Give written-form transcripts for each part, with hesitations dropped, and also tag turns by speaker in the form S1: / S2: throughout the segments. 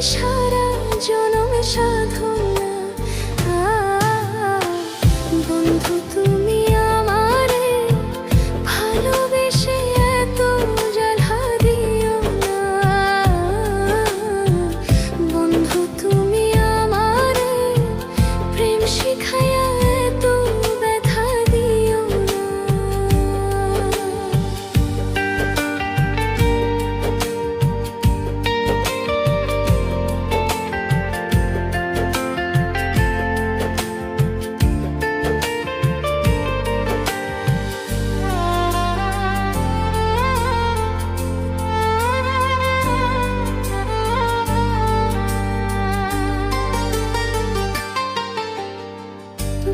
S1: সারা জনম সাধনা। বন্ধু তুমি আমারে ভালোবেসে এত জ্বালা দিও না। বন্ধু তুমি আমারে প্রেম শিখায়া এত ব্যথা দিও না।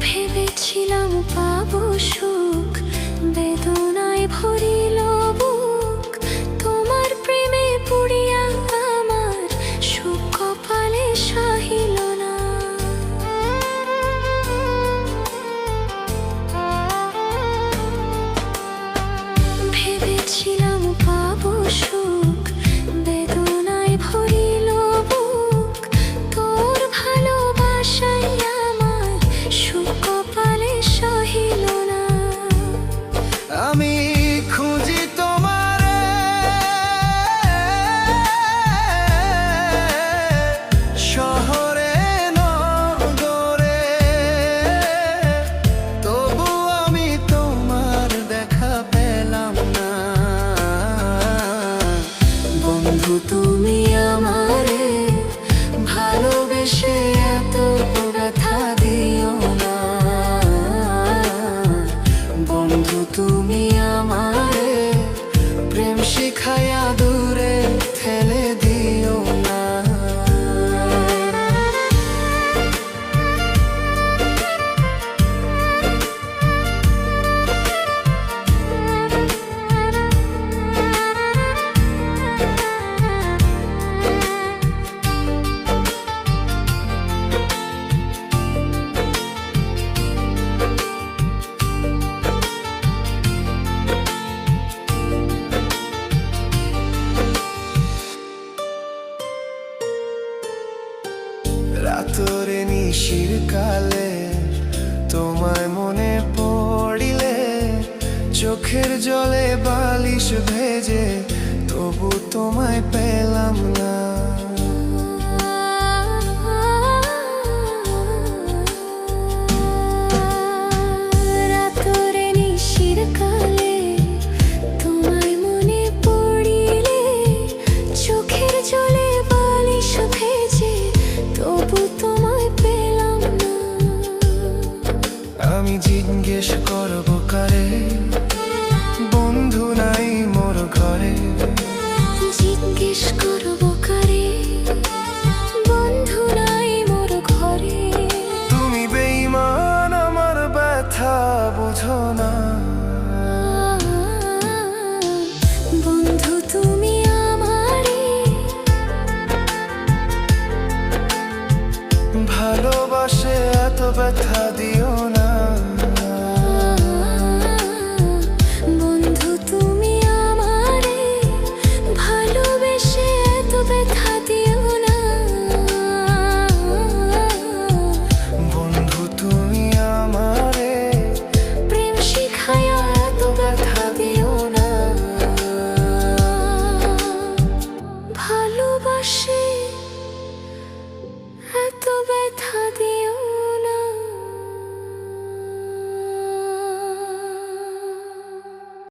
S1: ভেবেছিলাম পাবো সুখ, বেদনায় ভরিল বুক। তোমার প্রেমে পুড়িয়া আমার সুখ কপালে সহিল না। ভেবেছিলাম পাবো সুখ, বেদনায় ভরিল বুক। তোর ভালোবাসায় আমার সুখ কপালে সহিল না।
S2: আমি খুঁজি তোমারে শহরে নগরে, তবু আমি তোমার দেখা পেলাম না।
S1: বন্ধু তুমি আমারে ভালোবেসে এত ব্যথা দিও না। বন্ধু তুমি আমারে
S2: প্রেম শিখায়া দূরে ঠেলে দিও না। রাতরে নিশির কালে তোমায় মনে পড়িলে, চোখের জলে বালিশ ভেজে তবু তোমায় পেলাম না।
S1: রাতরে নিশির কালে তোমায় মনে পড়িলে, চোখের জলে বালিশ ভেজে তবু তোমায় পেলাম না।
S2: আমি জিজ্ঞেস করব কারে, বন্ধু নাই মোর ঘরে।
S1: জিজ্ঞেস করব কারে, বন্ধু নাই মোর ঘরে।
S2: তুমি বেঈমান আমার ব্যথা বুঝো না।
S1: বন্ধু তুমি আমারে
S2: ভালোবাসে এত ব্যথা দিও